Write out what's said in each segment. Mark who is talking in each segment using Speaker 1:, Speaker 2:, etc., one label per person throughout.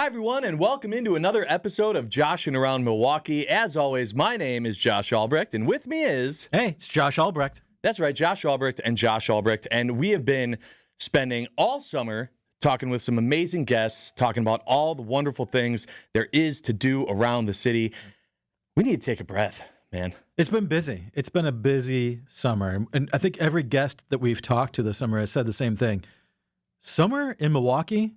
Speaker 1: Hi, everyone, and welcome into another episode of Josh and Around Milwaukee. As always, my name is Josh Albrecht, and with me is...
Speaker 2: Hey, it's Josh Albrecht.
Speaker 1: That's right, Josh Albrecht and Josh Albrecht, and we have been spending all summer talking with some amazing guests, talking about all the wonderful things there is to do around the city. We need to take a breath, man.
Speaker 2: It's been busy. It's been a busy summer, and I think every guest that we've talked to this summer has said the same thing. Summer in Milwaukee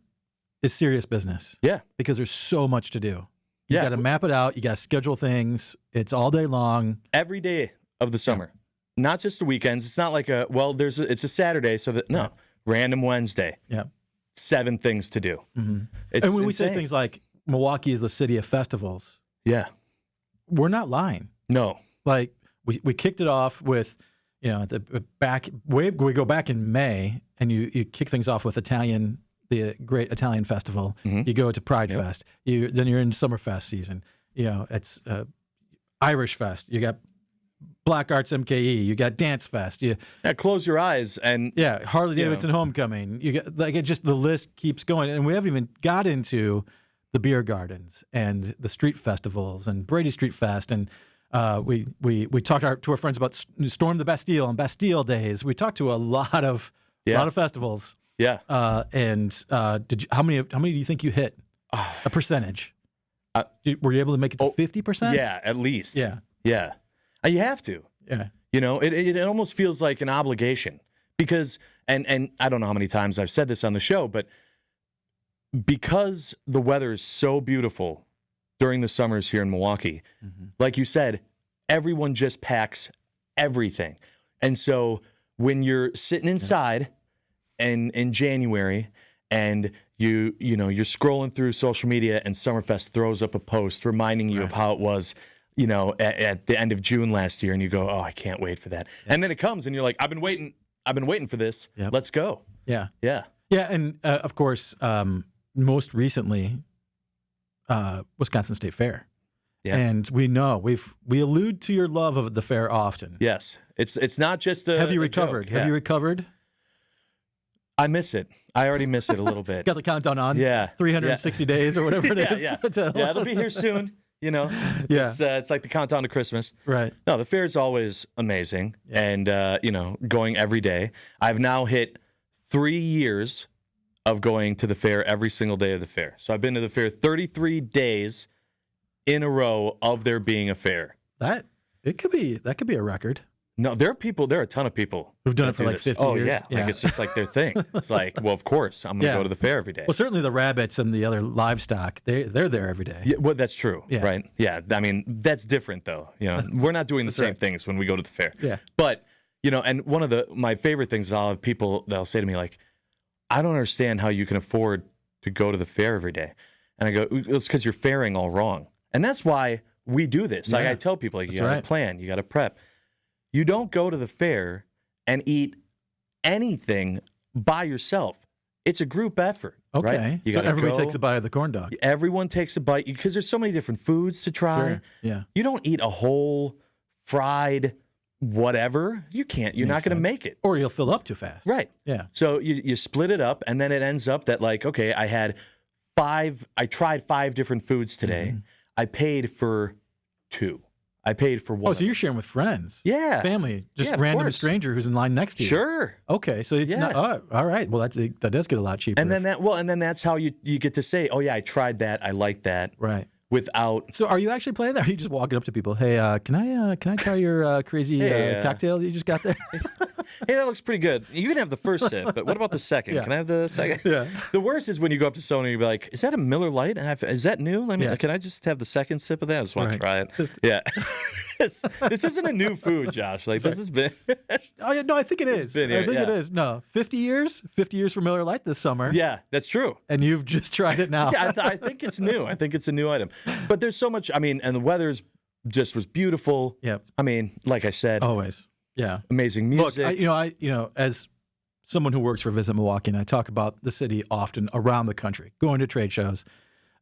Speaker 2: is serious business.
Speaker 1: Yeah.
Speaker 2: Because there's so much to do. You got to map it out. You got to schedule things. It's all day long.
Speaker 1: Every day of the summer. Yeah. Not just the weekends. It's not like it's a Saturday, so that, no, random Wednesday.
Speaker 2: Yeah.
Speaker 1: 7 things to do.
Speaker 2: Mm-hmm. And when we say things like Milwaukee is the city of festivals.
Speaker 1: Yeah.
Speaker 2: We're not lying.
Speaker 1: No.
Speaker 2: Like, we kicked it off with, we go back in May, and you kick things off with the great Italian festival. Mm-hmm. You go to Pride Fest. Then you're in Summerfest season. It's Irish Fest. You got Black Arts MKE. You got Dance Fest.
Speaker 1: Close your eyes and
Speaker 2: Harley Davidson Homecoming. You get the list keeps going, and we haven't even got into the beer gardens and the street festivals and Brady Street Fest. And we talked to our friends about Storm the Bastille and Bastille Days. We talked to a lot of festivals.
Speaker 1: Yeah.
Speaker 2: How many do you think you hit? A percentage. Were you able to make it to 50%?
Speaker 1: Yeah, at least.
Speaker 2: Yeah.
Speaker 1: Yeah. You have to.
Speaker 2: Yeah.
Speaker 1: It almost feels like an obligation because, and I don't know how many times I've said this on the show, but because the weather is so beautiful during the summers here in Milwaukee, like you said, everyone just packs everything. And so when you're sitting inside and in January and you're scrolling through social media and Summerfest throws up a post reminding you of how it was, at the end of June last year, and you go, oh, I can't wait for that. Yeah. And then it comes and you're like, I've been waiting for this. Yep. Let's go.
Speaker 2: Yeah.
Speaker 1: Yeah.
Speaker 2: Yeah. And of course, most recently, Wisconsin State Fair. Yeah. And we allude to your love of the fair often.
Speaker 1: Yes. It's not just a...
Speaker 2: Have you recovered?
Speaker 1: Yeah.
Speaker 2: Have you recovered?
Speaker 1: I miss it. I already miss it a little bit.
Speaker 2: Got the countdown on?
Speaker 1: Yeah.
Speaker 2: 360 days or whatever it is.
Speaker 1: Yeah. It'll be here soon.
Speaker 2: Yeah.
Speaker 1: It's like the countdown to Christmas.
Speaker 2: Right.
Speaker 1: No, the fair is always amazing, and going every day. I've now hit 3 years of going to the fair every single day of the fair. So I've been to the fair 33 days in a row of there being a fair.
Speaker 2: That could be a record.
Speaker 1: No, there are a ton of people
Speaker 2: who've done it for like 50 years.
Speaker 1: Oh, yeah. Like it's just like their thing. It's like, well, of course, I'm going to go to the fair every day.
Speaker 2: Well, certainly the rabbits and the other livestock, they're there every day.
Speaker 1: Yeah, well, that's true, right? Yeah, I mean, that's different, though. We're not doing the same things when we go to the fair.
Speaker 2: Yeah.
Speaker 1: But, and one of my favorite things is I'll have people that'll say to me, like, I don't understand how you can afford to go to the fair every day. And I go, it's because you're faring all wrong. And that's why we do this. Like I tell people, you got to plan, you got to prep. You don't go to the fair and eat anything by yourself. It's a group effort.
Speaker 2: Okay.
Speaker 1: Right?
Speaker 2: So everybody takes a bite of the corn dog.
Speaker 1: Everyone takes a bite because there's so many different foods to try.
Speaker 2: Sure. Yeah.
Speaker 1: You don't eat a whole fried whatever. You can't. You're not going to make it.
Speaker 2: Or you'll fill up too fast.
Speaker 1: Right.
Speaker 2: Yeah.
Speaker 1: So you split it up, and then it ends up that, like, okay, I tried 5 different foods today. Mm-hmm. I paid for 2. I paid for 1.
Speaker 2: Oh, so you're sharing with friends?
Speaker 1: Yeah.
Speaker 2: Family, just random stranger who's in line next to you.
Speaker 1: Sure.
Speaker 2: Okay, so it's not. Oh, all right. Well, that does get a lot cheaper.
Speaker 1: And then that's how you get to say, oh yeah, I tried that. I like that.
Speaker 2: Right.
Speaker 1: Without.
Speaker 2: So are you actually playing that? Or are you just walking up to people? Hey, can I try your crazy cocktail that you just got there?
Speaker 1: Hey, that looks pretty good. You can have the first sip, but what about the second? Yeah. Can I have the second? Yeah. The worst is when you go up to someone and you be like, is that a Miller Lite? Is that new? Can I just have the second sip of that? I just want to try it. Yeah. This isn't a new food, Josh. Like, this has been.
Speaker 2: Oh, yeah, no, I think it is. I think it is. No, 50 years for Miller Lite this summer.
Speaker 1: Yeah, that's true.
Speaker 2: And you've just tried it now.
Speaker 1: Yeah, I think it's new. I think it's a new item. But there's so much, and the weather's just was beautiful.
Speaker 2: Yep.
Speaker 1: I mean, like I said.
Speaker 2: Always. Yeah.
Speaker 1: Amazing music.
Speaker 2: Look, as someone who works for Visit Milwaukee, and I talk about the city often around the country, going to trade shows,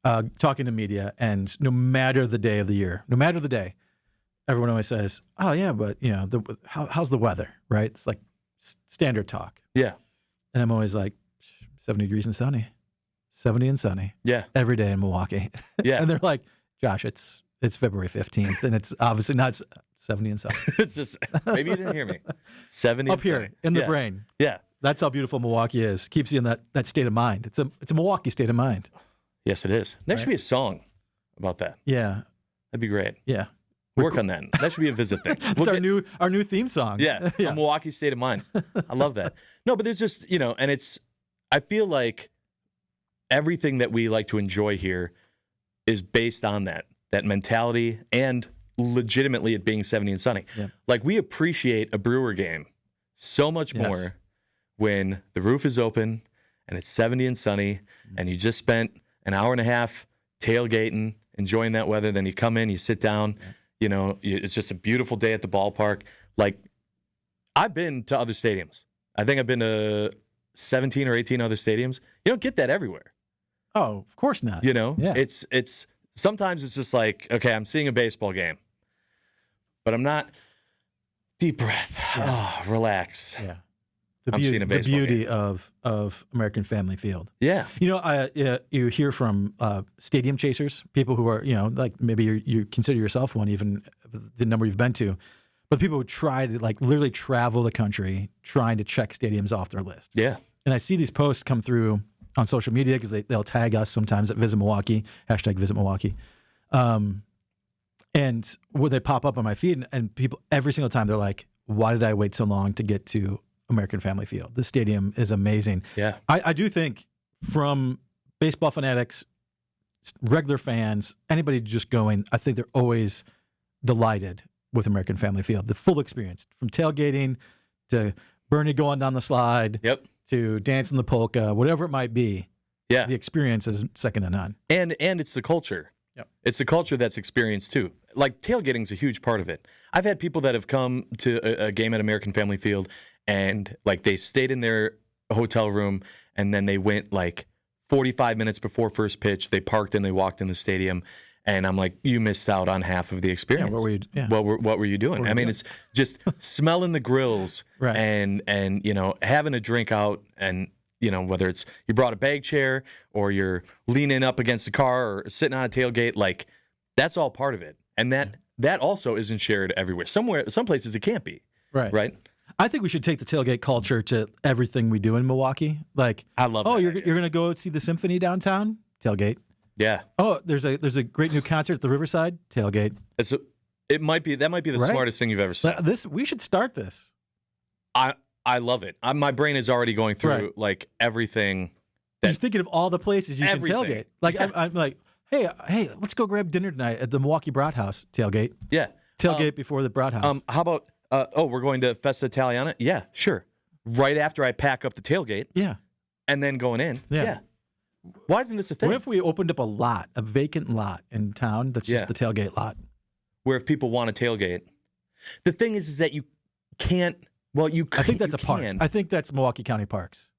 Speaker 2: talking to media, and no matter the day of the year, no matter the day, everyone always says, oh, yeah, but, how's the weather, right? It's like standard talk.
Speaker 1: Yeah.
Speaker 2: And I'm always like, 70 degrees and sunny. 70 and sunny.
Speaker 1: Yeah.
Speaker 2: Every day in Milwaukee.
Speaker 1: Yeah.
Speaker 2: And they're like, Josh, it's February 15th, and it's obviously not 70 and sunny.
Speaker 1: It's just, maybe you didn't hear me. 70
Speaker 2: Up
Speaker 1: and
Speaker 2: here
Speaker 1: sunny.
Speaker 2: in the
Speaker 1: Yeah.
Speaker 2: brain.
Speaker 1: Yeah.
Speaker 2: That's how beautiful Milwaukee is. Keeps you in that state of mind. It's a Milwaukee state of mind.
Speaker 1: Yes, it is. There should be a song about that.
Speaker 2: Yeah.
Speaker 1: That'd be great.
Speaker 2: Yeah.
Speaker 1: Work on that. That should be a visit thing.
Speaker 2: It's our new theme song.
Speaker 1: Yeah, a Milwaukee state of mind. I love that. No, but there's just, and I feel like everything that we like to enjoy here is based on that mentality and legitimately it being 70 and sunny.
Speaker 2: Yeah.
Speaker 1: Like we appreciate a Brewer game so much more when the roof is open and it's 70 and sunny and you just spent an hour and a half tailgating, enjoying that weather. Then you come in, you sit down, it's just a beautiful day at the ballpark. Like I've been to other stadiums. I think I've been to 17 or 18 other stadiums. You don't get that everywhere.
Speaker 2: Oh, of course not.
Speaker 1: Yeah.
Speaker 2: It's
Speaker 1: Sometimes it's just like, okay, I'm seeing a baseball game, but I'm not. Deep breath. Yeah. Oh, relax.
Speaker 2: Yeah.
Speaker 1: Seeing a baseball
Speaker 2: the beauty
Speaker 1: game.
Speaker 2: of American Family Field.
Speaker 1: Yeah.
Speaker 2: You hear from stadium chasers, people who are, like maybe you consider yourself one, even the number you've been to, but people who try to like literally travel the country trying to check stadiums off their list.
Speaker 1: Yeah.
Speaker 2: And I see these posts come through on social media because they'll tag us sometimes at Visit Milwaukee, #VisitMilwaukee. And when they pop up on my feed, and people every single time they're like, why did I wait so long to get to American Family Field? This stadium is amazing.
Speaker 1: Yeah.
Speaker 2: I do think from baseball fanatics, regular fans, anybody just going, I think they're always delighted with American Family Field. The full experience from tailgating to Bernie going down the slide to dancing the polka, whatever it might be.
Speaker 1: Yeah.
Speaker 2: The experience is second to none.
Speaker 1: And it's the culture.
Speaker 2: Yep.
Speaker 1: It's the culture that's experienced too. Like tailgating's a huge part of it. I've had people that have come to a game at American Family Field and like they stayed in their hotel room and then they went like 45 minutes before first pitch. They parked and they walked in the stadium. And I'm like, you missed out on half of the experience.
Speaker 2: Yeah,
Speaker 1: What were you doing? I mean, it's just smelling the grills
Speaker 2: right.
Speaker 1: and having a drink out and whether it's you brought a bag chair or you're leaning up against a car or sitting on a tailgate, like that's all part of it. And that also isn't shared everywhere. Some places it can't be. Right.
Speaker 2: I think we should take the tailgate culture to everything we do in Milwaukee. Like,
Speaker 1: I love.
Speaker 2: Oh, you're going to go see the symphony downtown? Tailgate.
Speaker 1: Yeah.
Speaker 2: Oh, there's a great new concert at the Riverside. Tailgate.
Speaker 1: That might be the smartest thing you've ever seen.
Speaker 2: We should start this.
Speaker 1: I love it. My brain is already going through like everything.
Speaker 2: You're thinking of all the places you
Speaker 1: everything.
Speaker 2: can tailgate. Like I'm like, hey, let's go grab dinner tonight at the Milwaukee Brat House. Tailgate.
Speaker 1: Yeah.
Speaker 2: Tailgate before the Brat House.
Speaker 1: How about? We're going to Festa Italiana. Yeah, sure. Right after I pack up the tailgate.
Speaker 2: Yeah.
Speaker 1: And then going in.
Speaker 2: Yeah.
Speaker 1: Why isn't this a thing?
Speaker 2: What if we opened up a vacant lot in town that's just the tailgate lot?
Speaker 1: Where if people want to tailgate, the thing is that you can't. Well, you.
Speaker 2: I think that's a park.
Speaker 1: Can.
Speaker 2: I think that's Milwaukee County Parks.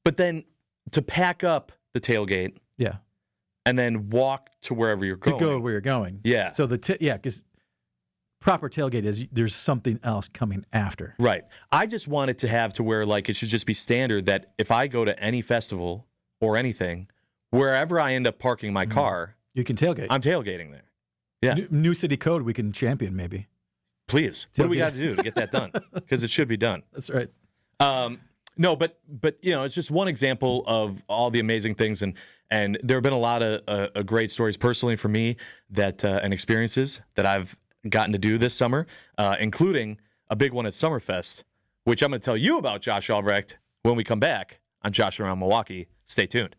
Speaker 1: But then to pack up the tailgate, and then walk to wherever you're going.
Speaker 2: To go where you're going,
Speaker 1: yeah.
Speaker 2: So because proper tailgate is there's something else coming after.
Speaker 1: Right. I just want it to have to where like it should just be standard that if I go to any festival or anything, wherever I end up parking my car,
Speaker 2: you can tailgate.
Speaker 1: I'm tailgating there. Yeah.
Speaker 2: New city code we can champion maybe.
Speaker 1: Please. What do we got to do to get that done? Because it should be done.
Speaker 2: That's right.
Speaker 1: No, but it's just one example of all the amazing things, and there have been a lot of great stories personally for me that and experiences that I've gotten to do this summer, including a big one at Summerfest, which I'm going to tell you about, Josh Albrecht, when we come back on Josh Around Milwaukee. Stay tuned.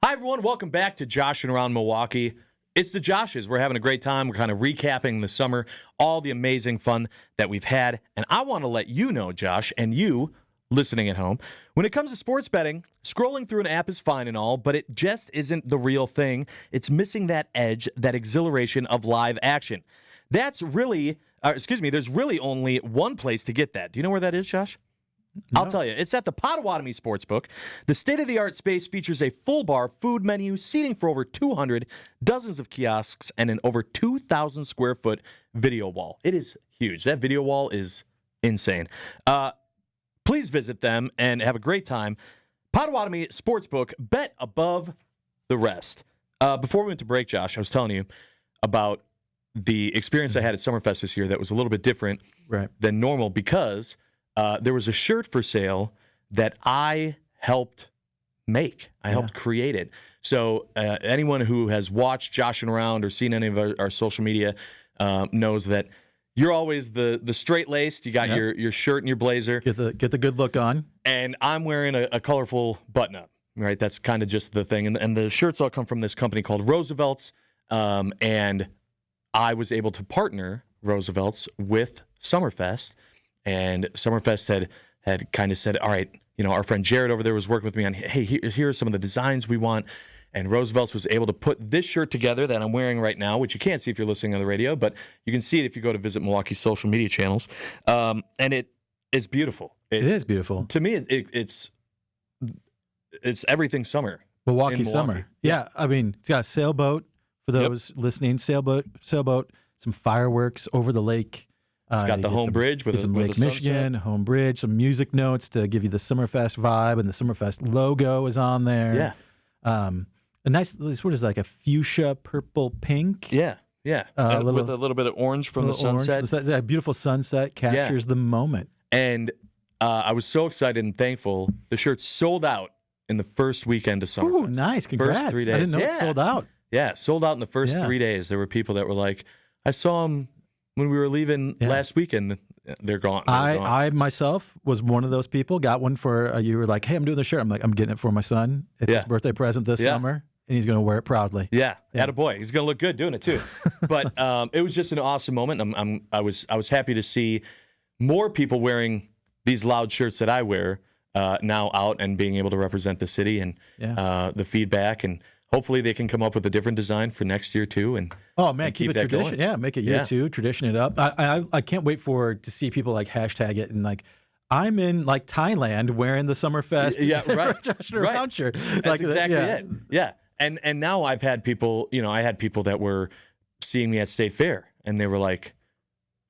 Speaker 1: Hi, everyone. Welcome back to Josh and Around Milwaukee. It's the Joshes. We're having a great time. We're kind of recapping the summer, all the amazing fun that we've had. And I want to let you know, Josh, and you listening at home, when it comes to sports betting, scrolling through an app is fine and all, but it just isn't the real thing. It's missing that edge, that exhilaration of live action. There's really only one place to get that. Do you know where that is, Josh? No. I'll tell you. It's at the Potawatomi Sportsbook. The state-of-the-art space features a full bar, food menu, seating for over 200, dozens of kiosks, and an over 2,000 square foot video wall. It is huge. That video wall is insane. Please visit them and have a great time. Potawatomi Sportsbook, bet above the rest. Before we went to break, Josh, I was telling you about the experience I had at Summerfest this year that was a little bit different than normal because there was a shirt for sale that I helped make. I helped create it. So anyone who has watched Josh and Around or seen any of our social media knows that you're always the straight-laced. You got your shirt and your blazer.
Speaker 2: Get the good look on.
Speaker 1: And I'm wearing a colorful button-up, right? That's kind of just the thing. And the shirts all come from this company called Roosevelt's. And I was able to partner Roosevelt's with Summerfest. And Summerfest had kind of said, all right, our friend Jared over there was working with me on, hey, here are some of the designs we want. And Roosevelt's was able to put this shirt together that I'm wearing right now, which you can't see if you're listening on the radio, but you can see it if you go to visit Milwaukee's social media channels. And it is beautiful.
Speaker 2: It is beautiful.
Speaker 1: To me, it's everything summer.
Speaker 2: Milwaukee summer. Yeah. I mean, it's got a sailboat for those listening. Sailboat, some fireworks over the lake.
Speaker 1: It's got the home bridge with
Speaker 2: some Lake Michigan, home bridge, some music notes to give you the Summerfest vibe, and the Summerfest logo is on there.
Speaker 1: Yeah.
Speaker 2: A nice, what is it, like a fuchsia, purple, pink?
Speaker 1: Yeah. With a little bit of orange from the sunset.
Speaker 2: That beautiful sunset captures the moment.
Speaker 1: And I was so excited and thankful. The shirt sold out in the first weekend of Summerfest.
Speaker 2: Ooh, nice. Congrats.
Speaker 1: First 3 days.
Speaker 2: I didn't know it sold out.
Speaker 1: Yeah, sold out in the first 3 days. There were people that were like, I saw them when we were leaving last weekend. They're gone.
Speaker 2: I myself was one of those people. Got one for, you were like, hey, I'm doing the shirt. I'm like, I'm getting it for my son. It's his birthday present this summer, and he's going to wear it proudly.
Speaker 1: Yeah. Attaboy. He's going to look good doing it too. But it was just an awesome moment. I was happy to see more people wearing these loud shirts that I wear now out and being able to represent the city and the feedback, and hopefully they can come up with a different design for next year too. And
Speaker 2: keep it tradition. Going. Yeah, make it year two, tradition it up. I can't wait to see people like hashtag it and like, I'm in like Thailand wearing the Summerfest Josh and Around shirt.
Speaker 1: That's exactly it. Yeah. And now I've had people, I had people that were seeing me at State Fair and they were like,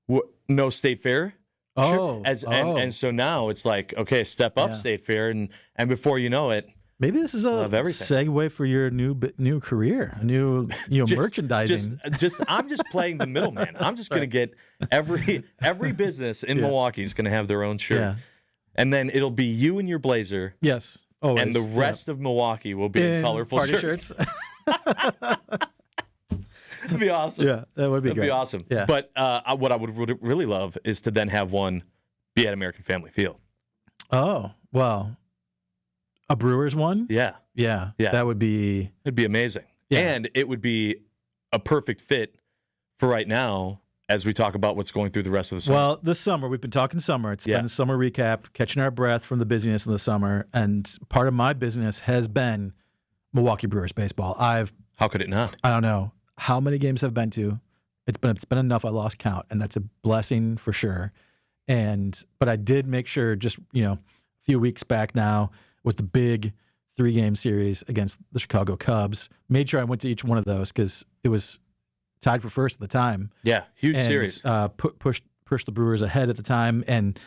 Speaker 1: what, no State Fair?
Speaker 2: Oh,
Speaker 1: sure. And so now it's like, okay, step up State Fair. And before you know it,
Speaker 2: maybe this is a segue for your new career, new merchandising.
Speaker 1: I'm just playing the middleman. I'm just going to get every business in Milwaukee is going to have their own shirt, and then it'll be you and your blazer.
Speaker 2: Yes, always.
Speaker 1: And the rest of Milwaukee will be in colorful
Speaker 2: party
Speaker 1: shirts. It'd be awesome.
Speaker 2: Yeah, that would be great.
Speaker 1: It'd be awesome.
Speaker 2: Yeah.
Speaker 1: But what I would really love is to then have one be at American Family Field.
Speaker 2: Oh, well. A Brewers one?
Speaker 1: Yeah.
Speaker 2: That would be...
Speaker 1: It'd be amazing.
Speaker 2: Yeah.
Speaker 1: And it would be a perfect fit for right now as we talk about what's going through the rest of the summer.
Speaker 2: Well, this summer, we've been talking summer. It's been a summer recap, catching our breath from the busyness of the summer. And part of my business has been Milwaukee Brewers baseball.
Speaker 1: How could it not?
Speaker 2: I don't know how many games I've been to. It's been enough. I lost count, and that's a blessing for sure. But I did make sure just, a few weeks back now, with the big 3-game series against the Chicago Cubs. Made sure I went to each one of those because it was tied for first at the time.
Speaker 1: Yeah, huge series.
Speaker 2: Pushed the Brewers ahead at the time, and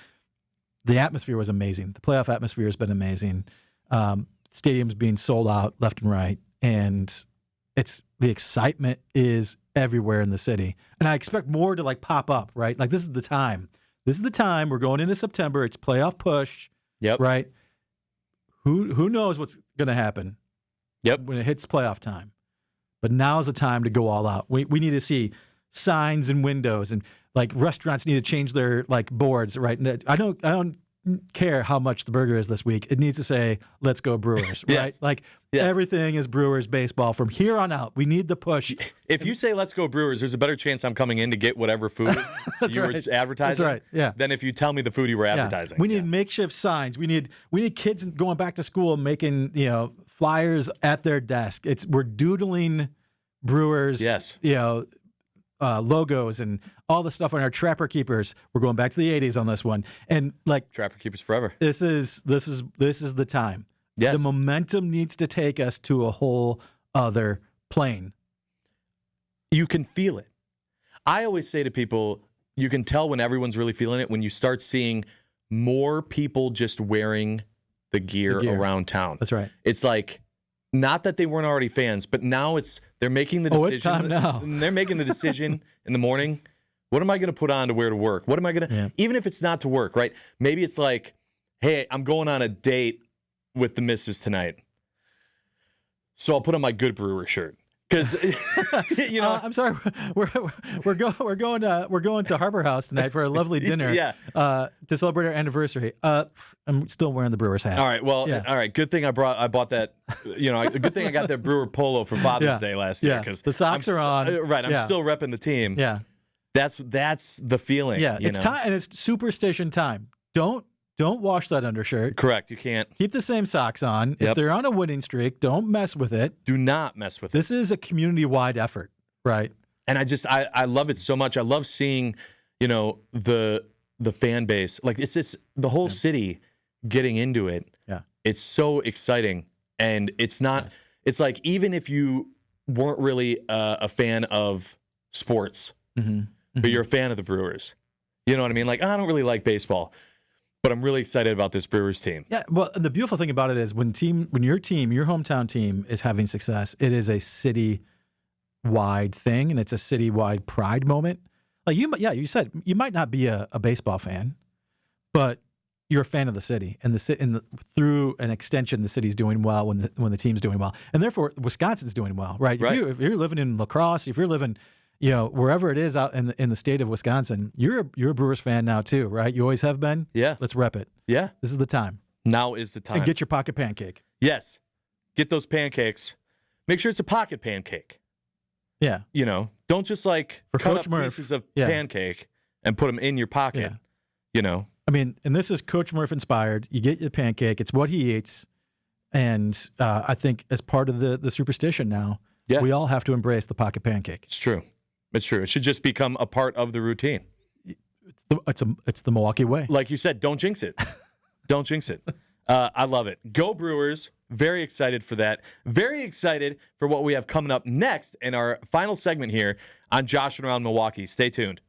Speaker 2: the atmosphere was amazing. The playoff atmosphere has been amazing. Stadiums being sold out left and right, and the excitement is everywhere in the city. And I expect more to like pop up, right? Like this is the time. This is the time. We're going into September. It's playoff push.
Speaker 1: Yep.
Speaker 2: Right. Who knows what's going to happen?
Speaker 1: Yep.
Speaker 2: When it hits playoff time, but now's the time to go all out. We need to see signs and windows, and like restaurants need to change their like boards. Right. I don't care how much the burger is this week. It needs to say, "Let's go Brewers."
Speaker 1: Yes.
Speaker 2: Right. Like everything is Brewers baseball from here on out. We need the push.
Speaker 1: If you say "Let's go Brewers," there's a better chance I'm coming in to get whatever food you were advertising.
Speaker 2: That's right. Yeah.
Speaker 1: Than if you tell me the food you were advertising.
Speaker 2: We need makeshift signs. We need kids going back to school making flyers at their desk. We're doodling Brewers.
Speaker 1: Yes.
Speaker 2: Logos and all the stuff on our Trapper Keepers. We're going back to the 80s on this one, and like
Speaker 1: Trapper Keepers forever.
Speaker 2: This is the time.
Speaker 1: Yes.
Speaker 2: The momentum needs to take us to a whole other plane.
Speaker 1: You can feel it. I always say to people, you can tell when everyone's really feeling it when you start seeing more people just wearing the gear around town.
Speaker 2: That's right.
Speaker 1: It's like, not that they weren't already fans, but now they're making the decision.
Speaker 2: Oh, it's time now.
Speaker 1: They're making the decision in the morning. What am I going to put on to wear to work? What am I going to, even if it's not to work, right? Maybe it's like, hey, I'm going on a date with the missus tonight, so I'll put on my Good Brewer shirt. Because
Speaker 2: I'm sorry, we're going to Harbor House tonight for a lovely dinner. To celebrate our anniversary. I'm still wearing the Brewers hat.
Speaker 1: All right, well, all right. Good thing I bought that. Good thing I got that Brewer polo for Father's Day last year, because
Speaker 2: the socks are on.
Speaker 1: Right, I'm still repping the team.
Speaker 2: Yeah,
Speaker 1: that's the feeling.
Speaker 2: Yeah, it's time, and it's superstition time. Don't wash that undershirt.
Speaker 1: Correct. You can't.
Speaker 2: Keep the same socks on. If they're on a winning streak, don't mess with it.
Speaker 1: Do not mess with it.
Speaker 2: This is a community-wide effort, right?
Speaker 1: And I love it so much. I love seeing, the fan base. Like, it's just the whole city getting into it.
Speaker 2: Yeah.
Speaker 1: It's so exciting. And it's not, it's like, even if you weren't really a fan of sports, but you're a fan of the Brewers, you know what I mean? Like, I don't really like baseball, but I'm really excited about this Brewers team.
Speaker 2: Yeah, well, the beautiful thing about it is when your hometown team is having success, it is a city-wide thing, and it's a city-wide pride moment. Like you said you might not be a baseball fan, but you're a fan of the city, and through an extension, the city's doing well when the team's doing well, and therefore Wisconsin's doing well, right? If you're living in La Crosse, if you're living wherever it is out in the state of Wisconsin, you're a Brewers fan now too, right? You always have been.
Speaker 1: Yeah.
Speaker 2: Let's rep it.
Speaker 1: Yeah.
Speaker 2: This is the time.
Speaker 1: Now is the time.
Speaker 2: And get your pocket pancake.
Speaker 1: Yes. Get those pancakes. Make sure it's a pocket pancake.
Speaker 2: Yeah.
Speaker 1: Don't just like
Speaker 2: for
Speaker 1: cut
Speaker 2: Coach
Speaker 1: up
Speaker 2: Murph,
Speaker 1: pieces of pancake and put them in your pocket.
Speaker 2: Yeah. I mean, and this is Coach Murph inspired. You get your pancake. It's what he eats. And I think as part of the superstition now, we all have to embrace the pocket pancake.
Speaker 1: It's true. It's true. It should just become a part of the routine.
Speaker 2: It's the Milwaukee way.
Speaker 1: Like you said, don't jinx it. Don't jinx it. I love it. Go Brewers. Very excited for that. Very excited for what we have coming up next in our final segment here on Josh and Around Milwaukee. Stay tuned.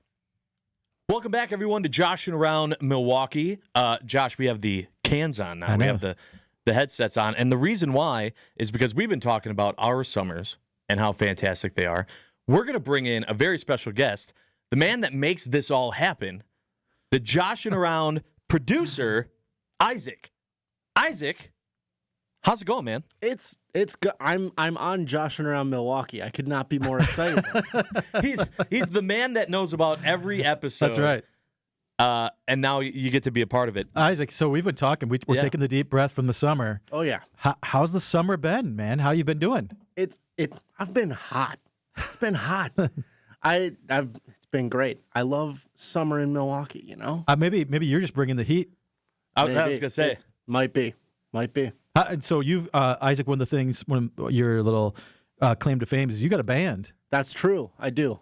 Speaker 1: Welcome back, everyone, to Josh and Around Milwaukee. Josh, we have the cans on now. We have the headsets on. And the reason why is because we've been talking about our summers and how fantastic they are. We're going to bring in a very special guest, the man that makes this all happen, the Josh and Around producer, Isaac. Isaac, how's it going, man?
Speaker 3: It's good. I'm on Josh and Around Milwaukee. I could not be more excited.
Speaker 1: He's the man that knows about every episode.
Speaker 2: That's right.
Speaker 3: And
Speaker 1: now you get to be a part of it.
Speaker 2: Isaac, so we've been talking. We're taking the deep breath from the summer.
Speaker 3: Oh, yeah.
Speaker 2: How's the summer been, man? How you been doing?
Speaker 3: I've been hot. It's been hot. It's been great. I love summer in Milwaukee,
Speaker 2: Maybe you're just bringing the heat.
Speaker 1: I was going to say.
Speaker 3: It might be.
Speaker 2: And so you've, Isaac, one of the things, one of your little claim to fame is you got a band.
Speaker 3: That's true. I do.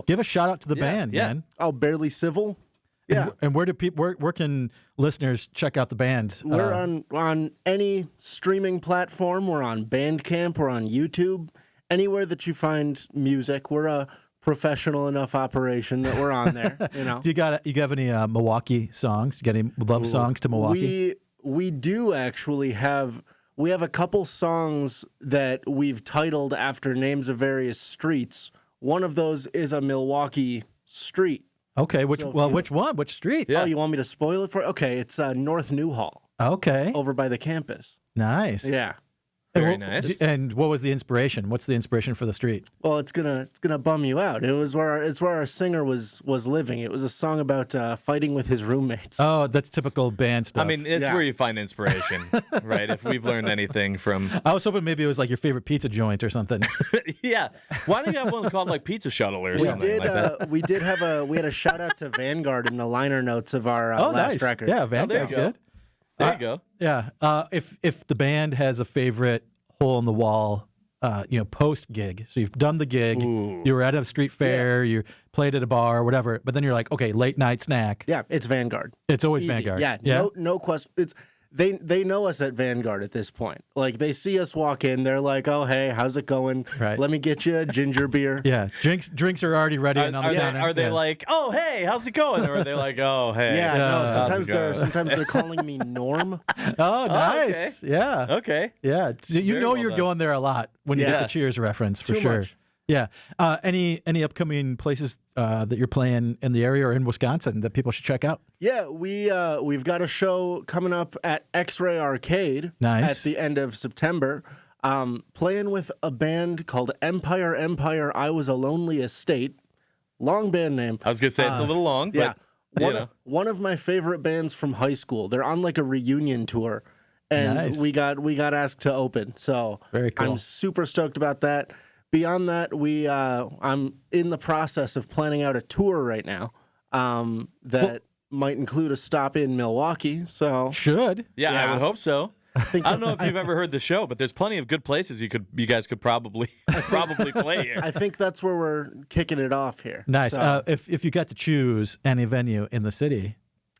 Speaker 2: Give a shout out to the band, man.
Speaker 3: Oh, Barely Civil. Yeah.
Speaker 2: And where can listeners check out the band?
Speaker 3: We're on any streaming platform. We're on Bandcamp. We're on YouTube. Anywhere that you find music, we're a professional enough operation that we're on there.
Speaker 2: Do you have any Milwaukee songs? You got any love songs to Milwaukee?
Speaker 3: We do actually have. We have a couple songs that we've titled after names of various streets. One of those is a Milwaukee street.
Speaker 2: Okay, which one? Which street?
Speaker 3: Yeah. Oh, you want me to spoil it for? Okay, it's North Newhall.
Speaker 2: Okay,
Speaker 3: over by the campus.
Speaker 2: Nice.
Speaker 3: Yeah.
Speaker 1: Very nice.
Speaker 2: And what was the inspiration? What's the inspiration for the street?
Speaker 3: Well, it's gonna bum you out. It's where our singer was living. It was a song about fighting with his roommates.
Speaker 2: Oh, that's typical band stuff.
Speaker 1: I mean, it's where you find inspiration, right? If we've learned anything from,
Speaker 2: I was hoping maybe it was like your favorite pizza joint or something.
Speaker 1: Yeah. Why don't you have one called like Pizza Shuttle or something like that?
Speaker 3: We had a shout out to Vanguard in the liner notes of our last record.
Speaker 2: Yeah, Vanguard's good.
Speaker 1: There you go.
Speaker 2: Yeah. If the band has a favorite hole in the wall, post gig. So you've done the gig.
Speaker 1: Ooh.
Speaker 2: You were at a street fair. You played at a bar, or whatever. But then you're like, okay, late night snack.
Speaker 3: Yeah, it's Vanguard.
Speaker 2: It's always
Speaker 3: Easy.
Speaker 2: Vanguard.
Speaker 3: Yeah. No question. they know us at Vanguard at this point. Like, they see us walk in, they're like, "Oh, hey, how's it going?
Speaker 2: Right.
Speaker 3: Let me get you a ginger beer."
Speaker 2: Yeah, drinks are already ready and on the counter.
Speaker 1: Are they
Speaker 2: Yeah.
Speaker 1: like, "Oh, hey, how's it going?" Or are they like, "Oh, hey"?
Speaker 3: Yeah,
Speaker 2: Yeah.
Speaker 3: no.
Speaker 1: How's it
Speaker 3: Sometimes they're calling me Norm.
Speaker 2: Oh, nice. Yeah.
Speaker 1: Okay.
Speaker 2: Yeah. So you
Speaker 1: Very
Speaker 2: know
Speaker 1: well
Speaker 2: you're
Speaker 1: done.
Speaker 2: going there a lot when you
Speaker 3: Yeah.
Speaker 2: get the Cheers reference for
Speaker 3: Too
Speaker 2: sure.
Speaker 3: much.
Speaker 2: Yeah. Any upcoming places that you're playing in the area or in Wisconsin that people should check out?
Speaker 3: Yeah, we've got a show coming up at X-Ray Arcade
Speaker 2: Nice.
Speaker 3: at the end of September. Playing with a band called Empire. I Was a Lonely Estate. Long band name.
Speaker 1: I was gonna say it's a little long,
Speaker 3: Yeah.
Speaker 1: but you know.
Speaker 3: One of my favorite bands from high school. They're on like a reunion tour, and
Speaker 2: Nice.
Speaker 3: we got asked to open. So
Speaker 2: Very cool.
Speaker 3: I'm super stoked about that. Beyond that, I'm in the process of planning out a tour right now that might include a stop in Milwaukee. So
Speaker 2: Should.
Speaker 1: Yeah, I
Speaker 3: Yeah.
Speaker 1: would hope so. I don't know if you've ever heard the show, but there's plenty of good places you guys could probably play here.
Speaker 3: I think that's where we're kicking it off here.
Speaker 2: Nice.
Speaker 3: So,
Speaker 2: If you got to choose any venue in the city,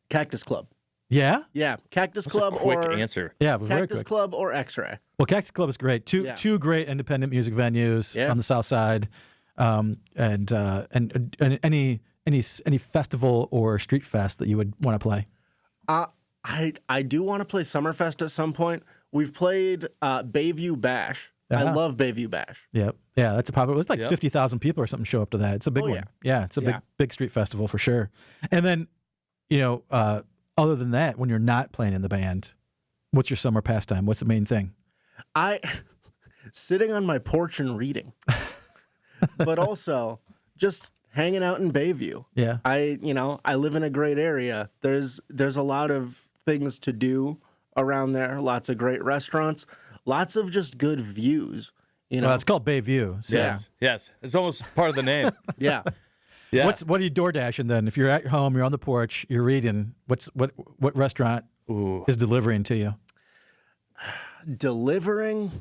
Speaker 3: Cactus Club.
Speaker 2: yeah,
Speaker 3: Yeah, Cactus
Speaker 1: That's a
Speaker 3: Club
Speaker 1: quick
Speaker 3: or
Speaker 1: answer.
Speaker 2: yeah, very
Speaker 3: Cactus
Speaker 2: quick.
Speaker 3: Club or X-Ray.
Speaker 2: Well, Cactus Club is great.
Speaker 3: Yeah.
Speaker 2: Two great independent music venues
Speaker 3: Yeah.
Speaker 2: on the south side, and any festival or street fest that you would want to play.
Speaker 3: I do want to play Summerfest at some point. We've played Bayview Bash. I
Speaker 2: Uh-huh.
Speaker 3: love Bayview Bash.
Speaker 2: Yeah, that's a popular. It's like
Speaker 1: Yep.
Speaker 2: 50,000 people or something show up to that. It's a big
Speaker 3: Oh,
Speaker 2: one.
Speaker 3: yeah.
Speaker 2: Yeah, it's a
Speaker 3: Yeah.
Speaker 2: big street festival for sure. And then, other than that, when you're not playing in the band, what's your summer pastime? What's the main thing?
Speaker 3: I sitting on my porch and reading, but also just hanging out in Bayview.
Speaker 2: Yeah,
Speaker 3: I live in a great area. There's a lot of things to do around there. Lots of great restaurants. Lots of just good views.
Speaker 2: well, it's called Bayview. So
Speaker 3: Yeah.
Speaker 1: Yes. It's almost part of the name.
Speaker 3: Yeah.
Speaker 1: Yeah.
Speaker 2: what are you door dashing then? If you're at home, you're on the porch, you're reading. What restaurant
Speaker 1: Ooh.
Speaker 2: is delivering to you?
Speaker 3: Delivering.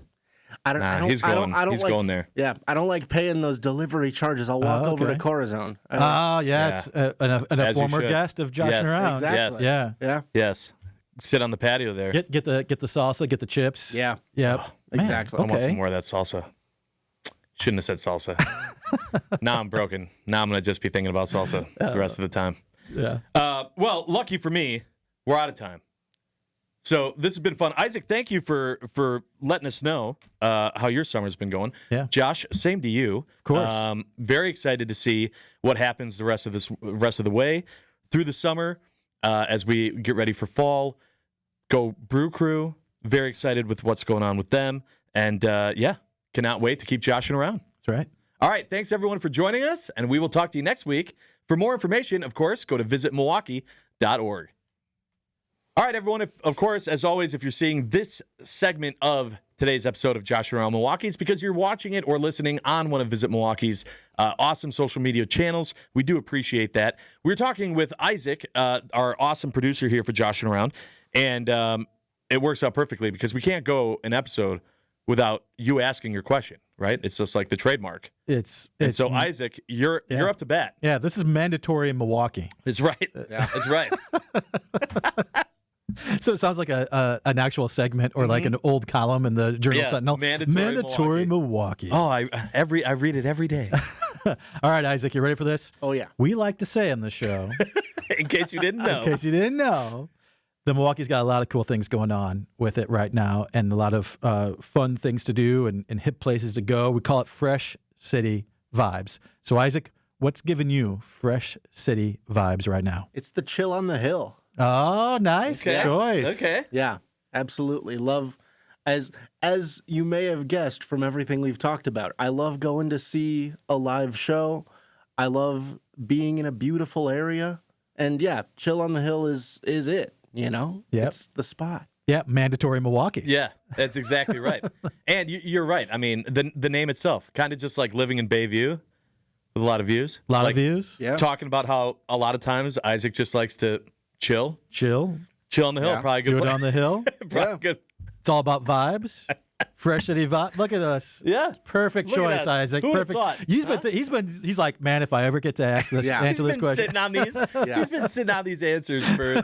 Speaker 3: I don't.
Speaker 1: Nah,
Speaker 3: I don't
Speaker 1: he's
Speaker 3: I
Speaker 1: going.
Speaker 3: don't, I don't
Speaker 1: He's
Speaker 3: like,
Speaker 1: going there.
Speaker 3: Yeah, I don't like paying those delivery charges. I'll walk over to
Speaker 2: okay.
Speaker 3: Corazon.
Speaker 2: Yes, and a
Speaker 1: As you
Speaker 2: former
Speaker 1: should.
Speaker 2: guest of Joshing
Speaker 1: Yes,
Speaker 2: Around.
Speaker 3: exactly.
Speaker 2: Yeah.
Speaker 3: Yeah.
Speaker 1: Yes. Sit on the patio there.
Speaker 2: Get the salsa, get the chips.
Speaker 3: Yeah.
Speaker 2: Yep. Man,
Speaker 3: exactly.
Speaker 1: I want
Speaker 2: okay.
Speaker 1: some more of that salsa. Shouldn't have said salsa. Now I'm broken. Now I'm going to just be thinking about salsa the rest of the time.
Speaker 2: Yeah.
Speaker 1: Well, lucky for me, we're out of time. So this has been fun. Isaac, thank you for letting us know how your summer's been going.
Speaker 2: Yeah.
Speaker 1: Josh, same to you. Of
Speaker 2: course.
Speaker 1: Very excited to see what happens the rest of the way through the summer as we get ready for fall. Go Brew Crew. Very excited with what's going on with them. And cannot wait to keep joshing around.
Speaker 2: That's right.
Speaker 1: All right. Thanks, everyone, for joining us. And we will talk to you next week. For more information, of course, go to visitmilwaukee.org. All right, everyone. Of course, as always, if you're seeing this segment of today's episode of Josh Around Milwaukee, it's because you're watching it or listening on one of Visit Milwaukee's awesome social media channels. We do appreciate that. We're talking with Isaac, our awesome producer here for Josh Around, and it works out perfectly because we can't go an episode without you asking your question, right? It's just like the trademark.
Speaker 2: It's
Speaker 1: So, Isaac, you're up to bat.
Speaker 2: yeah. This is mandatory in Milwaukee.
Speaker 1: That's right. That's right.
Speaker 2: So it sounds like an actual segment or like an old column in the Journal
Speaker 1: Yeah,
Speaker 2: Sentinel.
Speaker 1: mandatory
Speaker 2: Milwaukee.
Speaker 1: Oh, I read it every day.
Speaker 2: All right, Isaac, you ready for this?
Speaker 3: Oh yeah.
Speaker 2: We like to say on the show,
Speaker 1: In case you didn't know.
Speaker 2: in case you didn't know, the Milwaukee's got a lot of cool things going on with it right now and a lot of fun things to do and hip places to go. We call it Fresh City Vibes. So, Isaac, what's giving you Fresh City vibes right now?
Speaker 3: It's the chill on the hill.
Speaker 2: Oh, nice
Speaker 1: Okay.
Speaker 2: choice.
Speaker 1: Okay.
Speaker 3: Yeah, absolutely. Love, as you may have guessed from everything we've talked about, I love going to see a live show. I love being in a beautiful area. And yeah, chill on the hill is it, you know?
Speaker 2: Yep.
Speaker 3: It's the spot.
Speaker 2: Yeah, mandatory Milwaukee.
Speaker 1: Yeah, that's exactly right. And you're right. I mean, the name itself, kind of just like living in Bayview with a lot of views.
Speaker 2: A lot
Speaker 1: Like,
Speaker 2: of views.
Speaker 3: Yeah.
Speaker 1: Talking about how a lot of times Isaac just likes to chill
Speaker 2: Chill.
Speaker 1: on the hill.
Speaker 3: Yeah.
Speaker 1: Probably a good
Speaker 2: Do it
Speaker 1: place.
Speaker 2: on the hill.
Speaker 1: Probably
Speaker 3: Yeah.
Speaker 1: good.
Speaker 2: It's all about vibes. Fresh City vibe. Look at us.
Speaker 1: Yeah.
Speaker 2: Perfect
Speaker 1: Look at
Speaker 2: choice,
Speaker 1: us.
Speaker 2: Isaac.
Speaker 1: Who'd have
Speaker 2: Perfect.
Speaker 1: thought?
Speaker 2: He's like, man, if I ever get to ask this,
Speaker 3: Yeah.
Speaker 2: answer
Speaker 1: He's
Speaker 2: this
Speaker 1: been
Speaker 2: question.
Speaker 1: sitting on these. He's been sitting on these answers for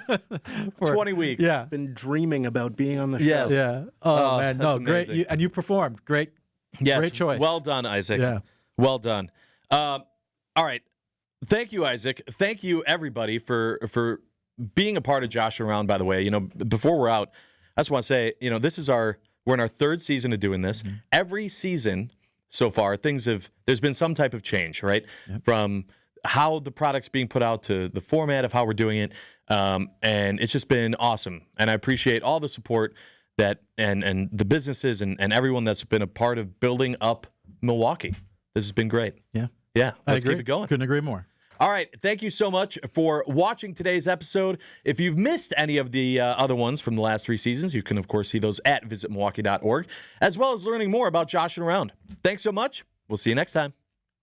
Speaker 1: 20 weeks.
Speaker 2: Yeah.
Speaker 3: Been dreaming about being on the show.
Speaker 1: Yes.
Speaker 2: Yeah. Oh, man.
Speaker 1: that's
Speaker 2: No, great.
Speaker 1: amazing.
Speaker 2: And you performed. Great.
Speaker 1: Yes.
Speaker 2: Great choice.
Speaker 1: Well done, Isaac.
Speaker 2: Yeah.
Speaker 1: Well done. All right. Thank you, Isaac. Thank you, everybody, for being a part of Josh Around, by the way. Before we're out, I just want to say, we're in our third season of doing this.
Speaker 2: Mm-hmm.
Speaker 1: Every season so far, there's been some type of change, right?
Speaker 2: Yep.
Speaker 1: From how the product's being put out to the format of how we're doing it. And it's just been awesome. And I appreciate all the support that and the businesses and everyone that's been a part of building up Milwaukee. This has been great.
Speaker 2: Yeah.
Speaker 1: Yeah. Let's
Speaker 2: I agree.
Speaker 1: keep it going.
Speaker 2: Couldn't agree more.
Speaker 1: All right. Thank you so much for watching today's episode. If you've missed any of the other ones from the last 3 seasons, you can, of course, see those at visitmilwaukee.org, as well as learning more about Josh and Around. Thanks so much. We'll see you next time.